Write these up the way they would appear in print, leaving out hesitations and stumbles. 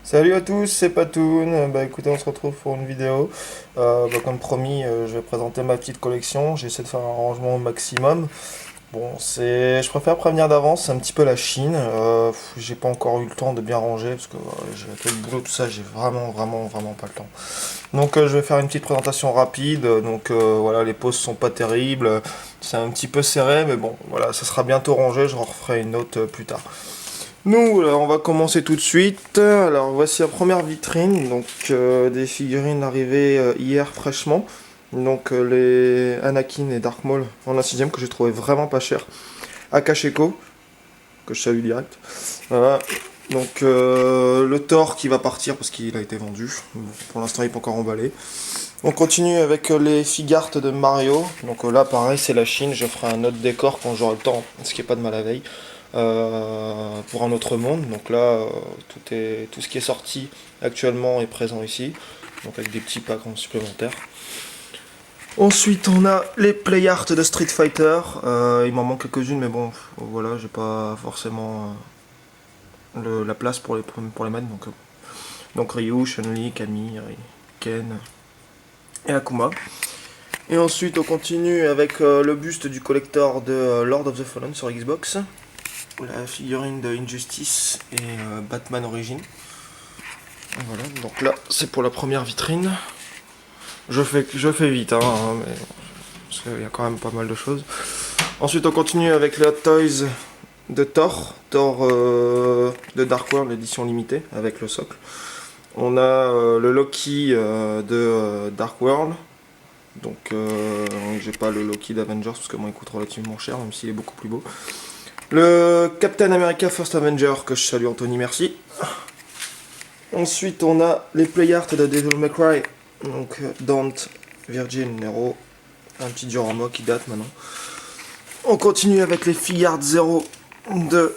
Salut à tous, c'est Patoun. Écoutez, on se retrouve pour une vidéo. Comme promis, je vais présenter ma petite collection. J'essaie de faire un rangement au maximum. Je préfère prévenir d'avance, c'est un petit peu la Chine. J'ai pas encore eu le temps de bien ranger parce que j'ai fait le boulot, tout ça, j'ai vraiment pas le temps. Je vais faire une petite présentation rapide. Voilà, les poses sont pas terribles. C'est un petit peu serré, mais bon, voilà, ça sera bientôt rangé. Je referai une note plus tard. On va commencer tout de suite. Alors, voici la première vitrine. Des figurines arrivées hier fraîchement. Les Anakin et Dark Maul en un sixième que j'ai trouvé vraiment pas cher. Akasheko, que je salue direct. Voilà. Le Thor qui va partir parce qu'il a été vendu. Bon, pour l'instant, il n'est pas encore emballé. On continue avec les figures de Mario. Là, pareil, c'est la Chine. Je ferai un autre décor quand j'aurai le temps, ce qui est pas de mal à veille. Pour un autre monde. Tout ce qui est sorti actuellement est présent ici. Donc avec des petits packs en supplémentaires. Ensuite, on a les play art de Street Fighter. Il m'en manque quelques-unes, mais bon, voilà, j'ai pas forcément la place pour les mettre. Donc Ryu, Chun-Li, Camille, Ken et Akuma. Et ensuite, on continue avec le buste du collector de Lord of the Fallen sur Xbox. La figurine de Injustice et Batman Origins. Voilà, donc là, c'est pour la première vitrine. Je fais vite, mais parce qu'il y a quand même pas mal de choses. Ensuite, on continue avec les Hot Toys de Thor. Thor de Dark World, édition limitée, avec le socle. On a le Loki de Dark World. J'ai pas le Loki d'Avengers parce que moi il coûte relativement cher, même s'il est beaucoup plus beau. Le Captain America First Avenger, que je salue Anthony, merci. Ensuite, on a les play art de Devil May Cry. Dante, Virgil, Nero. Un petit diorama qui date maintenant. On continue avec les figures 0 de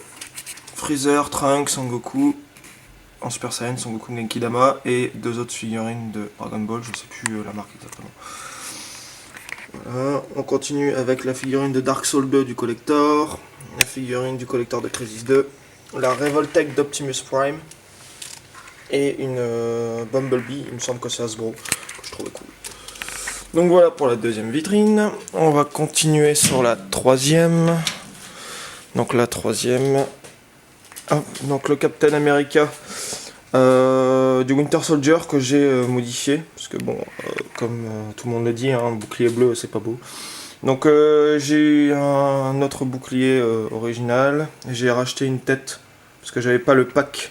Freezer, Trunks, Son Goku. En Super Saiyan, Son Goku Genkidama. Et deux autres figurines de Dragon Ball, je sais plus la marque exactement. Voilà. On continue avec la figurine de Dark Souls 2 du collector. La figurine du collector de Crisis 2, la Revoltech d'Optimus Prime et une Bumblebee, il me semble que c'est Hasbro, que je trouvais cool. Donc voilà pour la deuxième vitrine. On va continuer sur la troisième. Donc la troisième. Donc le Captain America du Winter Soldier que j'ai modifié. Parce que comme tout le monde le dit, un bouclier bleu c'est pas beau. J'ai eu un autre bouclier original, j'ai racheté une tête parce que j'avais pas le pack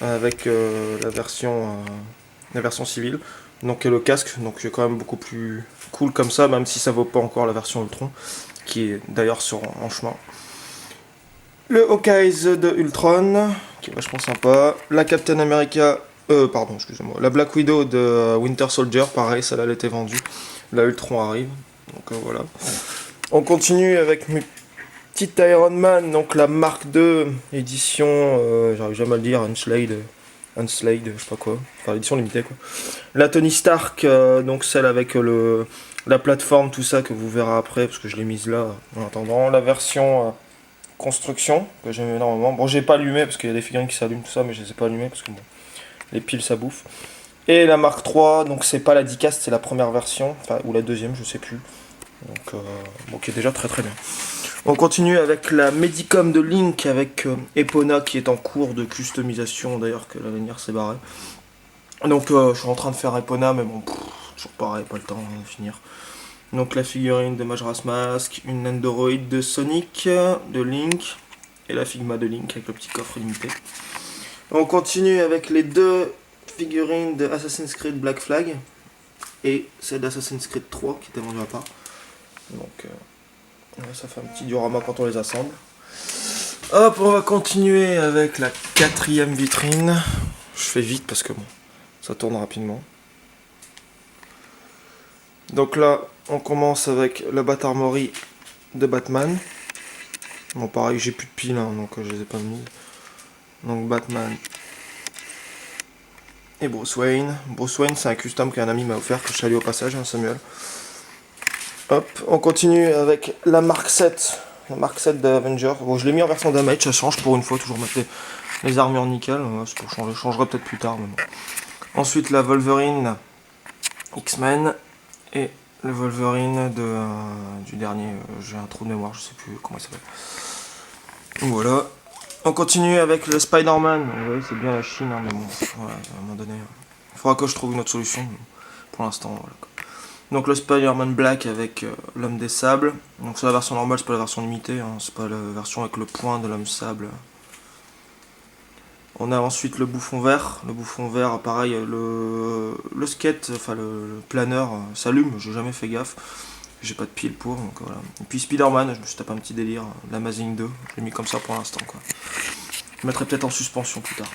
avec la version civile, et le casque, donc c'est quand même beaucoup plus cool comme ça, même si ça vaut pas encore la version Ultron, qui est d'ailleurs en chemin. Le Hawkeye de Ultron, qui est vachement sympa, la Captain America, la Black Widow de Winter Soldier, pareil, celle-là elle était vendue, la Ultron arrive. Voilà. On continue avec mes petites Iron Man, donc la Mark II, édition, j'arrive jamais à le dire, Unslade, je sais pas quoi, enfin l'édition limitée quoi. La Tony Stark, donc celle avec la plateforme, tout ça que vous verrez après, parce que je l'ai mise là en attendant. La version construction, que j'aime énormément. Bon, j'ai pas allumé parce qu'il y a des figurines qui s'allument, tout ça, mais je les ai pas allumées parce que les piles ça bouffe. Et la Mark III, donc c'est pas la Diecast, c'est la première version, ou la deuxième, je sais plus. Qui est déjà très très bien. On continue avec la Medicom de Link avec Epona qui est en cours de customisation, d'ailleurs que la lanière s'est barrée. Je suis en train de faire Epona, mais bon, toujours pareil, pas le temps de finir. Donc la figurine de Majora's Mask, une Nendoroid de Sonic, de Link, et la Figma de Link avec le petit coffre limité. On continue avec les deux figurines de Assassin's Creed Black Flag et celle d'Assassin's Creed 3 qui était vendue à part. Ça fait un petit diorama quand on les assemble. Hop, on va continuer avec la quatrième vitrine. Je fais vite parce que ça tourne rapidement. Donc là, on commence avec la Bat Armory de Batman. Bon, pareil, j'ai plus de piles, donc je les ai pas mis. Donc Batman et Bruce Wayne. Bruce Wayne, c'est un custom qu'un ami m'a offert, que je salue au passage, Samuel. Hop, on continue avec la Mark 7. La Mark 7 d'Avengers. Bon, je l'ai mis en version damage, ça change pour une fois, toujours mettre les armures nickel, c'est pour changer, je changerai peut-être plus tard. Mais bon. Ensuite la Wolverine X-Men et le Wolverine du dernier, j'ai un trou de mémoire, je sais plus comment il s'appelle. Voilà. On continue avec le Spider-Man. Vous voyez, c'est bien la Chine, hein, mais bon, voilà, à un moment donné, il faudra que je trouve une autre solution. Pour l'instant, voilà. Donc le Spider-Man Black avec l'homme des sables. Donc c'est la version normale, c'est pas la version limitée, hein, c'est pas la version avec le point de l'homme sable. On a ensuite le bouffon vert. Le bouffon vert, pareil, le skate, enfin le planeur s'allume, j'ai jamais fait gaffe. J'ai pas de pile pour, donc voilà. Et puis Spider-Man, je me suis tapé un petit délire, l'Amazing 2, je l'ai mis comme ça pour l'instant, quoi. Je mettrai peut-être en suspension plus tard.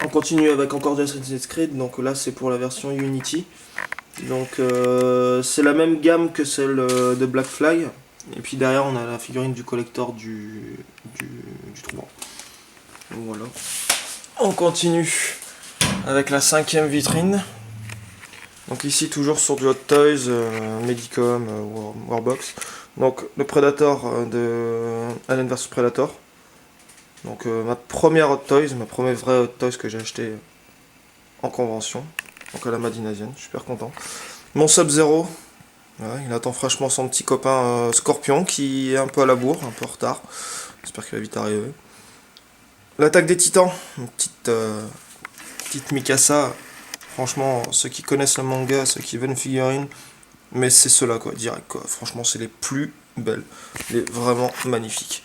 On continue avec encore du Assassin's Creed, donc là c'est pour la version Unity. Donc c'est la même gamme que celle de Black Flag. Et puis derrière on a la figurine du collector du trouvant. Donc voilà. On continue avec la 5e vitrine. Donc ici toujours sur du Hot Toys, Medicom, Warbox. Donc le Predator de Alien vs Predator. Donc ma première Hot Toys, ma première vraie Hot Toys que j'ai acheté en convention. Donc à la Made in Asian, je suis super content. Mon Sub-Zero, ouais, il attend fraîchement son petit copain Scorpion qui est un peu à la bourre, un peu en retard. J'espère qu'il va vite arriver. L'attaque des titans, une petite Mikasa. Franchement, ceux qui connaissent le manga, ceux qui veulent une figurine, mais c'est ceux-là quoi, direct quoi. Franchement, c'est les plus belles. Elle est vraiment magnifique.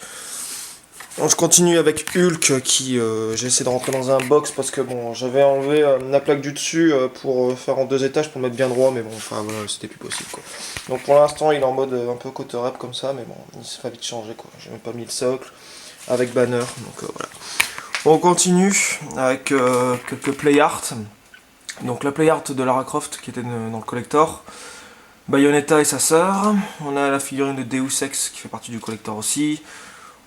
Donc, je continue avec Hulk qui j'ai essayé de rentrer dans un box parce que bon j'avais enlevé la plaque du dessus pour faire en 2 étages pour mettre bien droit, mais bon enfin voilà, c'était plus possible quoi. Donc pour l'instant il est en mode un peu côte rap comme ça, mais bon il se fait vite changer quoi. J'ai même pas mis le socle avec banner, donc voilà. On continue avec quelques play art. Donc la play art de Lara Croft qui était dans le collector. Bayonetta et sa sœur. On a la figurine de Deus Ex qui fait partie du collector aussi.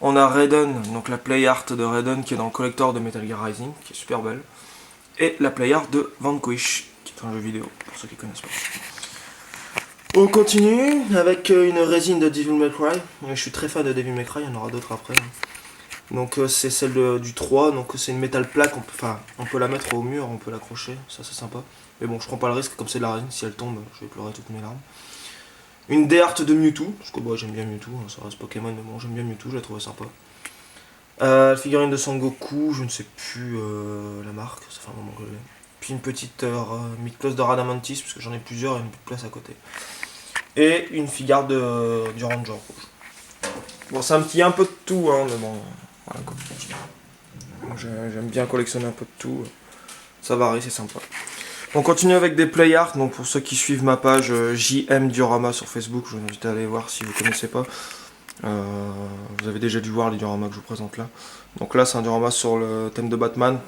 On a Raiden, donc la play art de Raiden qui est dans le collector de Metal Gear Rising, qui est super belle. Et la play art de Vanquish, qui est un jeu vidéo, pour ceux qui connaissent pas. On continue avec une résine de Devil May Cry. Je suis très fan de Devil May Cry, il y en aura d'autres après. Donc c'est celle du 3, donc c'est une métal plaque, on peut la mettre au mur, on peut l'accrocher, ça c'est sympa. Mais bon, je prends pas le risque, comme c'est de la résine, si elle tombe, je vais pleurer toutes mes larmes. Une D-Art de Mewtwo, parce que bon, j'aime bien Mewtwo, hein, ça reste Pokémon, mais bon, j'aime bien Mewtwo, je la trouve sympa. La figurine de Son Goku, je ne sais plus la marque, ça fait un moment que je l'ai. Puis une petite mid-close de Radamantis, parce que j'en ai plusieurs et une petite place à côté. Et une figure du Ranger rouge. Bon, c'est un petit un peu de tout, hein, mais bon, voilà quoi. J'aime bien collectionner un peu de tout, ça varie, c'est sympa. On continue avec des play art, donc pour ceux qui suivent ma page JM Diorama sur Facebook, je vous invite à aller voir si vous ne connaissez pas. Vous avez déjà dû voir les dioramas que je vous présente là. Donc là c'est un diorama sur le thème de Batman,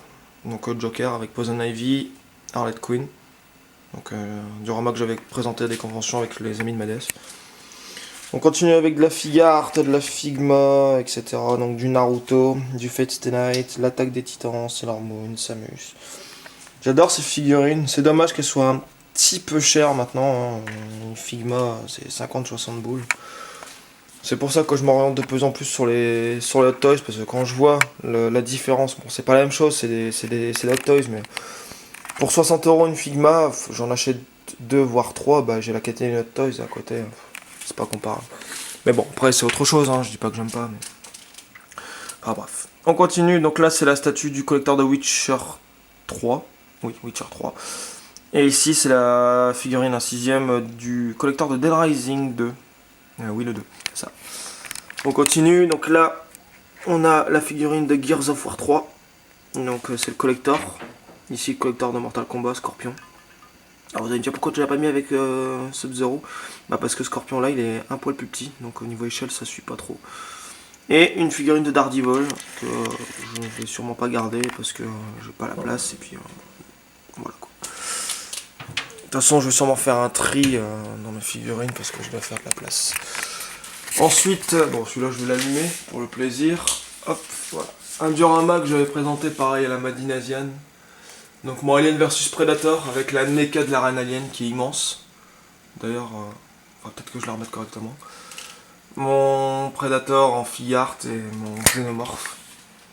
donc Joker avec Poison Ivy, Harley Quinn. Donc un diorama que j'avais présenté à des conventions avec les amis de Madès. On continue avec de la Figart, de la Figma, etc. Donc du Naruto, du Fate Stay Night, l'attaque des titans, Sailor Moon, Samus. J'adore ces figurines, c'est dommage qu'elles soient un petit peu chères maintenant, hein. Une Figma c'est 50-60 boules. C'est pour ça que je m'oriente de plus en plus sur les Hot Toys, parce que quand je vois la différence, bon c'est pas la même chose, c'est des Hot Toys, mais pour 60€ une Figma, j'en achète 2 voire 3, bah j'ai la catégorie Hot Toys à côté, c'est pas comparable. Mais bon, après c'est autre chose, hein, je dis pas que j'aime pas, mais... Ah bref. On continue, donc là c'est la statue du collecteur de Witcher 3. Oui, Witcher 3. Et ici, c'est la figurine, un 6ème du collecteur de Dead Rising 2. Oui, le 2, c'est ça. On continue, donc là, on a la figurine de Gears of War 3. Donc c'est le collector. Ici, le collector de Mortal Kombat, Scorpion. Alors vous allez me dire pourquoi tu l'as pas mis avec Sub-Zero. Bah parce que Scorpion là, il est un poil plus petit. Donc au niveau échelle, ça suit pas trop. Et une figurine de Daredevil que je ne vais sûrement pas garder parce que j'ai pas la place. Et puis... voilà quoi. De toute façon, je vais sûrement faire un tri dans mes figurines parce que je dois faire de la place. Ensuite, bon, celui-là, je vais l'allumer pour le plaisir. Hop, voilà. Un diorama que j'avais présenté pareil à la Made in Asian. Donc, mon Alien vs Predator avec la NECA de la reine alien qui est immense. D'ailleurs, peut-être que je la remette correctement. Mon Predator en fille art et mon Xenomorph.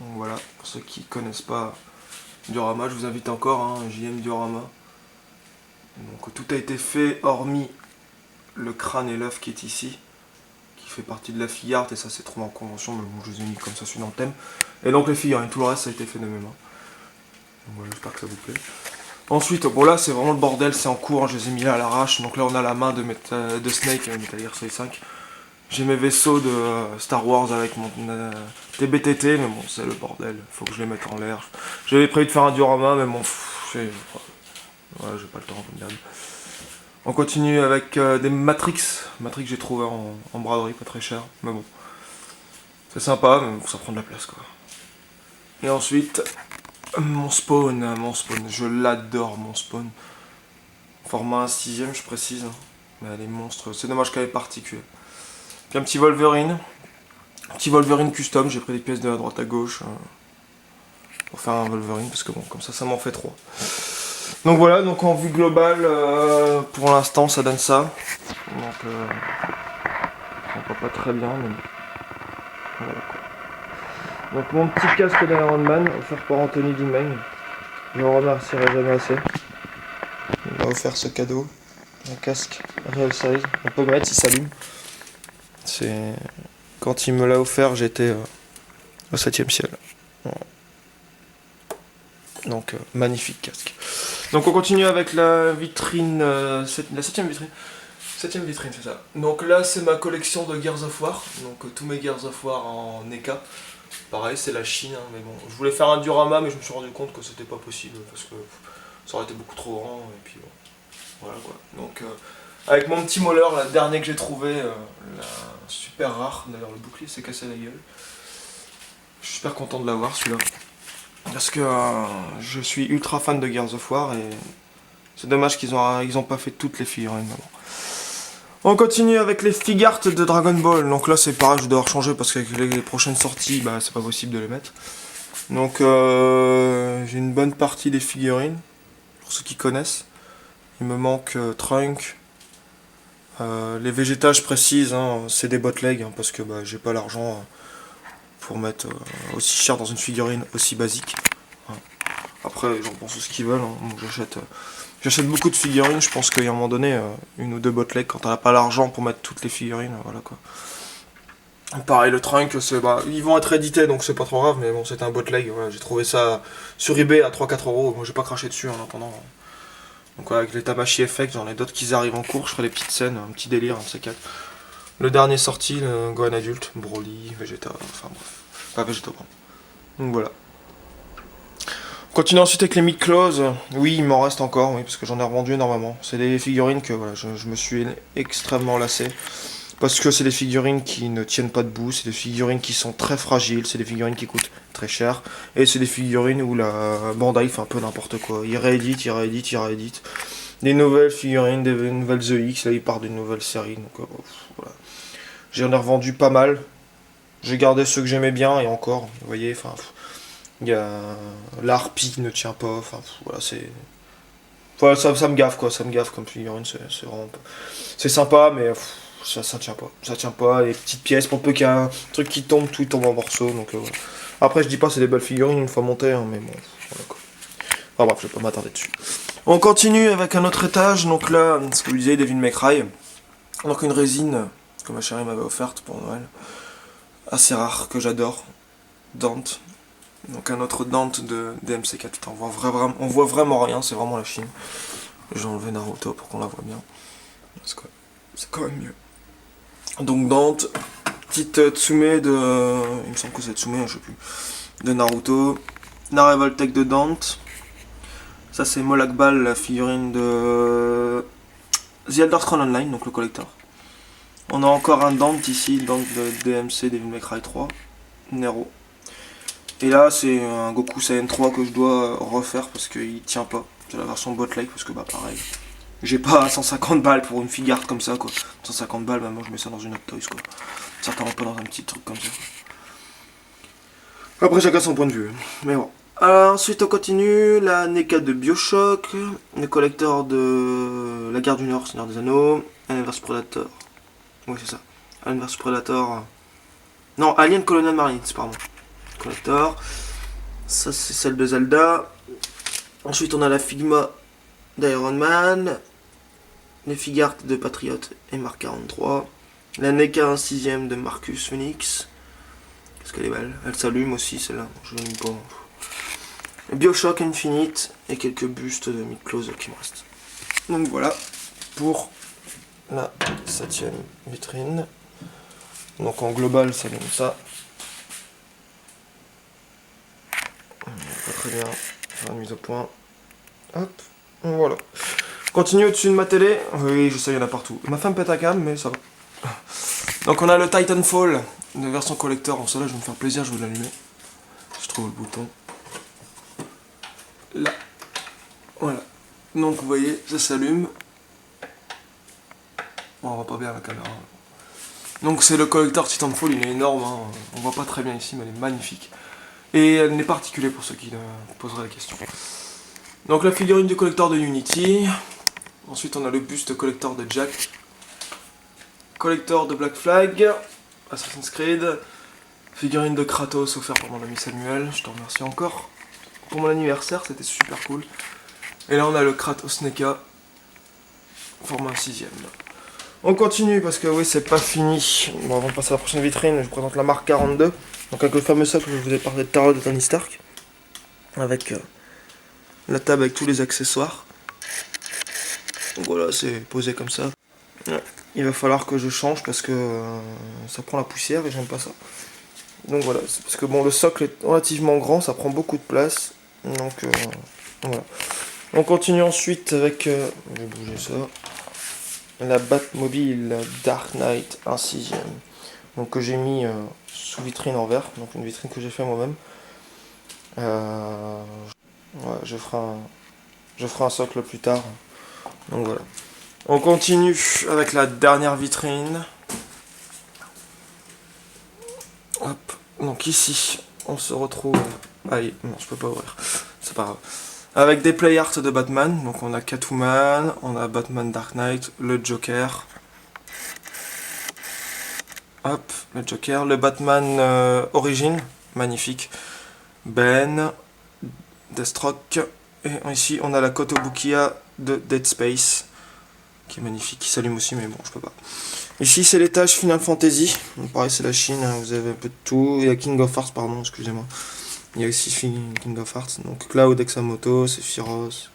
Donc voilà, pour ceux qui connaissent pas Diorama, je vous invite encore, hein, JM Diorama. Donc tout a été fait hormis le crâne et l'œuf qui est ici, qui fait partie de la fille art, et ça c'est trouvé en convention, mais bon je les ai mis comme ça, je suis dans le thème. Et donc les figurines, tout le reste ça a été fait de mes mains. Donc voilà, j'espère que ça vous plaît. Ensuite, bon là c'est vraiment le bordel, c'est en cours, je les ai mis là à l'arrache. Donc là on a la main de Snake, Metal Gear Solid 5. J'ai mes vaisseaux de Star Wars avec mon TBTT, mais bon c'est le bordel, faut que je les mette en l'air. J'avais prévu de faire un diorama, mais bon, j'ai pas le temps, comme d'hab. On continue avec des Matrix que j'ai trouvé en braderie, pas très cher, mais bon. C'est sympa, mais bon, ça prend de la place quoi. Et ensuite, mon spawn, je l'adore mon spawn. Format 6ème, je précise. Mais elle est monstre. C'est dommage qu'elle est particulière. Puis un petit Wolverine. Un petit Wolverine custom. J'ai pris des pièces de la droite à gauche pour faire un Wolverine. Parce que bon, comme ça m'en fait 3. Donc voilà, donc en vue globale, pour l'instant, ça donne ça. Donc, on voit pas très bien, mais voilà quoi. Donc mon petit casque d'Iron Man, offert par Anthony Dimeng. Je ne remercierai jamais assez. Il m'a offert ce cadeau. Un casque real size. On peut le mettre s'il s'allume. C'est... Quand il me l'a offert, j'étais au 7ème ciel. Donc magnifique casque. Donc on continue avec la vitrine, la 7ème vitrine. 7ème vitrine, c'est ça. Donc là c'est ma collection de Gears of War. Donc tous mes Gears of War en NECA. Pareil, c'est la Chine, hein, mais bon. Je voulais faire un diorama, mais je me suis rendu compte que c'était pas possible parce que ça aurait été beaucoup trop grand. Et puis bon, voilà quoi. Donc avec mon petit moller, la dernière que j'ai trouvé, la super rare. D'ailleurs le bouclier s'est cassé la gueule. Je suis super content de l'avoir celui-là. Parce que je suis ultra fan de Gears of War et c'est dommage qu'ils ont pas fait toutes les figurines. On continue avec les figart de Dragon Ball. Donc là c'est pareil, je dois rechanger parce qu'avec les prochaines sorties, bah c'est pas possible de les mettre. Donc j'ai une bonne partie des figurines, pour ceux qui connaissent. Il me manque Trunk. Les Vegeta, je précise, hein, c'est des botlegs hein, parce que bah, j'ai pas l'argent pour mettre aussi cher dans une figurine aussi basique. Hein. Après, j'en pense ce qu'ils veulent. Hein. Donc, j'achète beaucoup de figurines. Je pense qu'il y a un moment donné, une ou deux botlegs quand t'as pas l'argent pour mettre toutes les figurines. Voilà quoi. Pareil, le Trunk, ils vont être édités donc c'est pas trop grave, mais bon, c'est un botleg. Voilà, j'ai trouvé ça sur eBay à 3-4 euros. Moi, j'ai pas craché dessus en attendant. Donc voilà, avec les Tamashi Effect, j'en ai d'autres qui arrivent en cours, je ferai des petites scènes, un petit délire, un de ces quatre. Le dernier sorti, le Gohan adulte, Broly, Vegeta, enfin bref. Pas Vegeta, pardon. Donc voilà. On continue ensuite avec les mid-close. Oui, il m'en reste encore, oui, parce que j'en ai revendu énormément. C'est des figurines que voilà, je me suis extrêmement lassé. Parce que c'est des figurines qui ne tiennent pas debout, c'est des figurines qui sont très fragiles, c'est des figurines qui coûtent très cher. Et c'est des figurines où la Bandai fait un peu n'importe quoi. Il réédite. Des nouvelles figurines, des nouvelles The X, là il part d'une nouvelle série. Donc voilà. J'en ai revendu pas mal. J'ai gardé ceux que j'aimais bien et encore, vous voyez, enfin... Il y a... L'harpie ne tient pas, enfin voilà, c'est... Voilà, ça me gaffe quoi, ça me gaffe comme figurine, c'est vraiment... C'est sympa, mais... Ça tient pas. Ça tient pas. Les petites pièces, pour peu qu'il y ait un truc qui tombe, tout tombe en morceaux. Donc, voilà. Après, je dis pas c'est des belles figurines une fois montées, hein, mais bon, voilà quoi. Enfin bref, je vais pas m'attarder dessus. On continue avec un autre étage. Donc là, ce que vous disiez, Devil May Cry. Donc une résine que ma chérie m'avait offerte pour Noël. Assez rare, que j'adore. Dante. Donc un autre Dante de DMC4. Putain, on voit vraiment rien, c'est vraiment la Chine. J'ai enlevé Naruto pour qu'on la voit bien. C'est quand même mieux. Donc Dante, petite Tsume de... Il me semble que c'est Tsume, je sais plus. De Naruto. La Revoltech de Dante. Ça c'est Molak Ball, la figurine de... The Elder Scrolls Online, donc le collector. On a encore un Dante ici, Dante de DMC, Devil May Cry 3. Nero. Et là c'est un Goku Saiyan 3 que je dois refaire parce qu'il tient pas. C'est la version bootleg parce que bah pareil. J'ai pas 150 balles pour une figure comme ça quoi. 150 balles, bah moi je mets ça dans une Hot Toys quoi. Certainement pas dans un petit truc comme ça. Après chacun son point de vue. Mais bon. Ensuite on continue. La NECA de Bioshock. Le collector de la Guerre du Nord, Seigneur des Anneaux. Alien vs Predator. Oui c'est ça. Alien vs Predator. Non, Alien Colonial Marines, pardon. collector. Ça c'est celle de Zelda. Ensuite on a la Figma d'Iron Man, les Figart de Patriot et Mark 43, la NECA 1/6 de Marcus Phoenix. Qu'est-ce qu'elle est belle, elle s'allume aussi celle-là, je l'aime pas. Bioshock Infinite et quelques bustes de Midclose qui me restent. Donc voilà pour la 7ème vitrine. Donc en global ça donne ça. Pas très bien, faire une mise au point. Hop, voilà. Continue au-dessus de ma télé. Oui, je sais, il y en a partout. Ma femme pète à câble, mais ça va. Donc on a le Titanfall de version collector. En cela, je vais me faire plaisir, je vais l'allumer. Je trouve le bouton. Là. Voilà. Donc vous voyez, ça s'allume. Bon, on voit pas bien la caméra. Donc c'est le collector Titanfall, il est énorme. Hein. On voit pas très bien ici, mais elle est magnifique. Et elle n'est pas articulée pour ceux qui poseraient la question. Donc la figurine du collector de Unity. Ensuite on a le buste collector de Jack. Collector de Black Flag. Assassin's Creed. Figurine de Kratos offert par mon ami Samuel. Je te remercie encore. Pour mon anniversaire, c'était super cool. Et là on a le Kratos NECA. Format 6ème. On continue parce que oui c'est pas fini. Bon, avant de passer à la prochaine vitrine, je vous présente la marque 42. Donc avec le fameux socle que je vous ai parlé tout à l'heure de Tony Stark. Avec la table avec tous les accessoires. Donc voilà, c'est posé comme ça. Ouais. Il va falloir que je change parce que ça prend la poussière et j'aime pas ça. Donc voilà, c'est parce que bon, le socle est relativement grand, ça prend beaucoup de place. Donc voilà. On continue ensuite avec, je vais bouger ça, la Batmobile Dark Knight 1/6. Donc que j'ai mis sous vitrine en verre, donc une vitrine que j'ai fait moi-même. Ouais, je ferai un socle plus tard. Donc voilà. On continue avec la dernière vitrine. Hop. Donc ici, on se retrouve. Allez, non, je peux pas ouvrir. C'est pas grave. Avec des play art de Batman. Donc on a Catwoman, on a Batman Dark Knight, le Joker. Hop, le Joker, le Batman Origin, magnifique. Ben, Deathstroke. Et ici, on a la Kotobukiya de Dead Space, qui est magnifique, qui s'allume aussi, mais bon, je peux pas. Ici, c'est l'étage Final Fantasy. Donc, pareil, c'est la Chine, hein, vous avez un peu de tout. Il y a King of Hearts, pardon, excusez-moi. Il y a aussi King of Hearts. Donc, Cloud, Examoto, Sephiroth,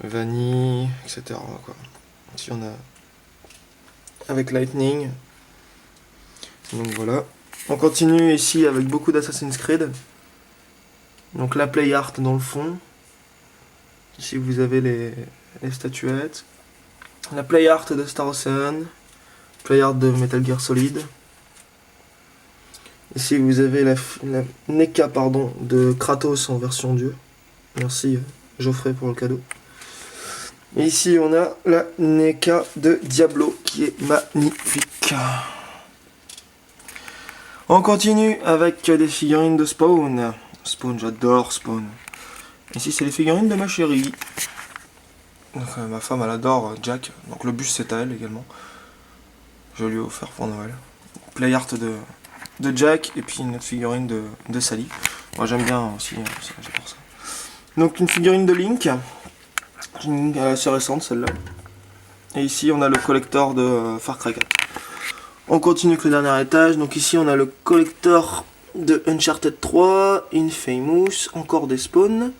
Vanille, etc. Quoi. Ici, on a avec Lightning. Donc, voilà. On continue ici avec beaucoup d'Assassin's Creed. Donc, la play art dans le fond. Ici, vous avez les statuettes. La play art de Star Ocean. Play art de Metal Gear Solid. Ici, vous avez la NECA pardon, de Kratos en version Dieu. Merci Geoffrey pour le cadeau. Et ici, on a la NECA de Diablo qui est magnifique. On continue avec des figurines de Spawn. Spawn, j'adore Spawn. Ici, c'est les figurines de ma chérie. Donc, ma femme, elle adore Jack. Donc, le bus, c'est à elle également. Je lui ai offert pour Noël. Play art de Jack et puis une autre figurine de Sally. Moi, j'aime bien aussi, j'adore ça. Donc, une figurine de Link. Assez récente, celle-là. Et ici, on a le collector de Far Cry 4. On continue avec le dernier étage. Donc, ici, on a le collector de Uncharted 3, Infamous, encore des spawns.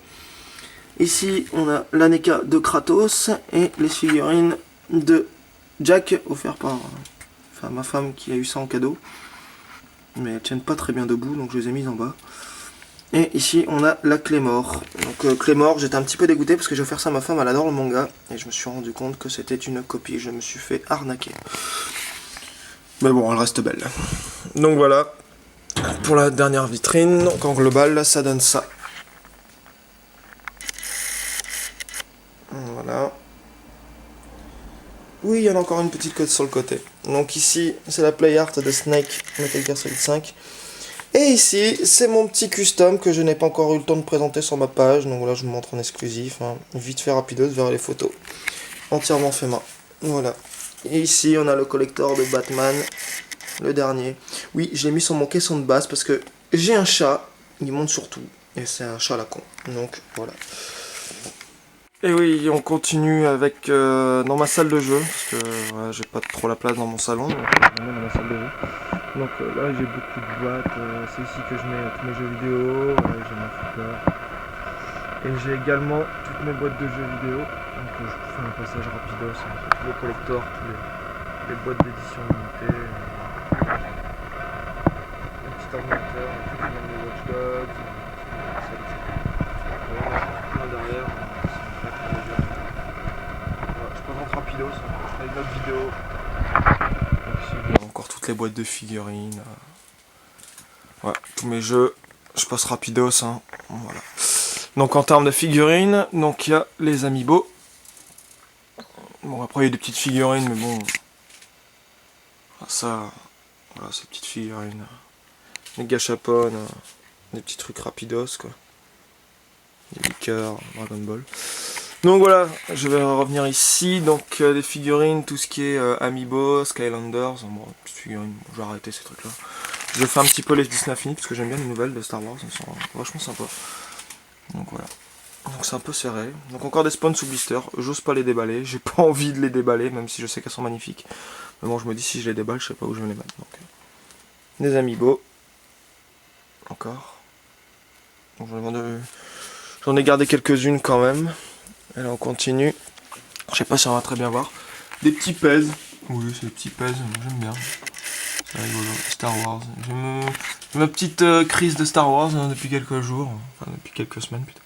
Ici, on a la NECA de Kratos et les figurines de Jack offert par ma femme qui a eu ça en cadeau. Mais elles tiennent pas très bien debout, donc je les ai mises en bas. Et ici, on a la Claymore. Donc Claymore, j'étais un petit peu dégoûté parce que j'ai offert ça à ma femme, elle adore le manga. Et je me suis rendu compte que c'était une copie, je me suis fait arnaquer. Mais bon, elle reste belle. Donc voilà, pour la dernière vitrine. Donc en global, là, ça donne ça. Voilà. Oui, il y en a encore une petite cote sur le côté. Donc ici, c'est la play art de Snake Metal Gear Solid 5. Et ici, c'est mon petit custom que je n'ai pas encore eu le temps de présenter sur ma page. Donc voilà, je vous montre en exclusif. Hein. Vite fait, rapideuse vers les photos. Entièrement fait main. Voilà. Et ici, on a le collector de Batman. Le dernier. Oui, je l'ai mis sur mon caisson de base parce que j'ai un chat. il monte sur tout. Et c'est un chat à la con. Donc voilà. Et oui, on continue avec dans ma salle de jeu, parce que voilà, j'ai pas trop la place dans mon salon, donc je vais dans ma salle de jeu. Donc là j'ai beaucoup de boîtes, c'est ici que je mets tous mes jeux vidéo, j'ai mon flipper. Et j'ai également toutes mes boîtes de jeux vidéo, donc je vous fais un passage rapidos sur tous les collectors, toutes les boîtes d'édition limitée. Un petit ordinateur, tout qui vient de Watch Dogs, derrière. Je présente rapidos avec notre vidéo. Donc ici, il y a encore toutes les boîtes de figurines. Ouais, tous mes jeux, je passe rapidos. Hein. Voilà. Donc en termes de figurines, donc il y a les Amiibo. Bon après il y a des petites figurines, mais bon. Ça, voilà, ces petites figurines. Les gachapon, des petits trucs rapidos quoi. Des liqueurs, Dragon Ball. Donc voilà, je vais revenir ici, donc des figurines, tout ce qui est Amiibo, Skylanders, bon, petites figurines, bon, je vais arrêter ces trucs là. Je vais faire un petit peu les Disney Infinity parce que j'aime bien les nouvelles de Star Wars, elles sont vachement sympas. Donc voilà. Donc c'est un peu serré. Donc encore des spawns sous blister, j'ose pas les déballer, j'ai pas envie de les déballer, même si je sais qu'elles sont magnifiques. Mais bon, je me dis si je les déballe, je sais pas où je vais les mettre. Donc, des Amiibo. Encore. Donc, j'en ai gardé quelques-unes quand même. Et là on continue. Je sais pas si on va très bien voir. Des petits pèses. Oui, c'est des petits pèses, j'aime bien. C'est rigolo. Star Wars. J'ai ma petite crise de Star Wars hein, depuis quelques jours. Enfin, depuis quelques semaines plutôt.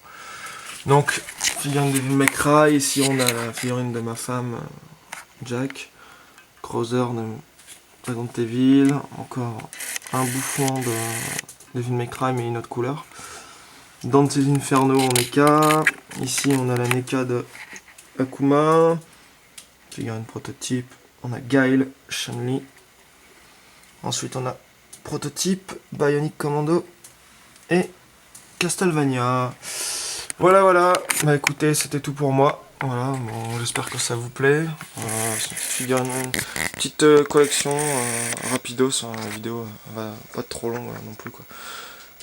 Donc, figurine de Devil May Cry. Ici, on a la figurine de ma femme, Jack. Crowther de Resident Evil. Encore un bouffon de Devil May Cry, mais une autre couleur. Dante's Inferno en NECA. Ici, on a la NECA de Akuma. Figurine prototype. On a Guile, Chun-Li. Ensuite, on a prototype, Bionic Commando et Castlevania. Voilà. Bah écoutez, c'était tout pour moi. Voilà, bon, j'espère que ça vous plaît. C'est une petite collection rapidos. La vidéo va pas être trop longue non plus quoi.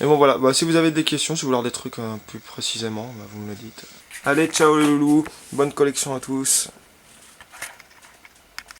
Et bon voilà, bah, si vous avez des questions, si vous voulez des trucs plus précisément, bah, vous me le dites. Allez, ciao les loulous, bonne collection à tous.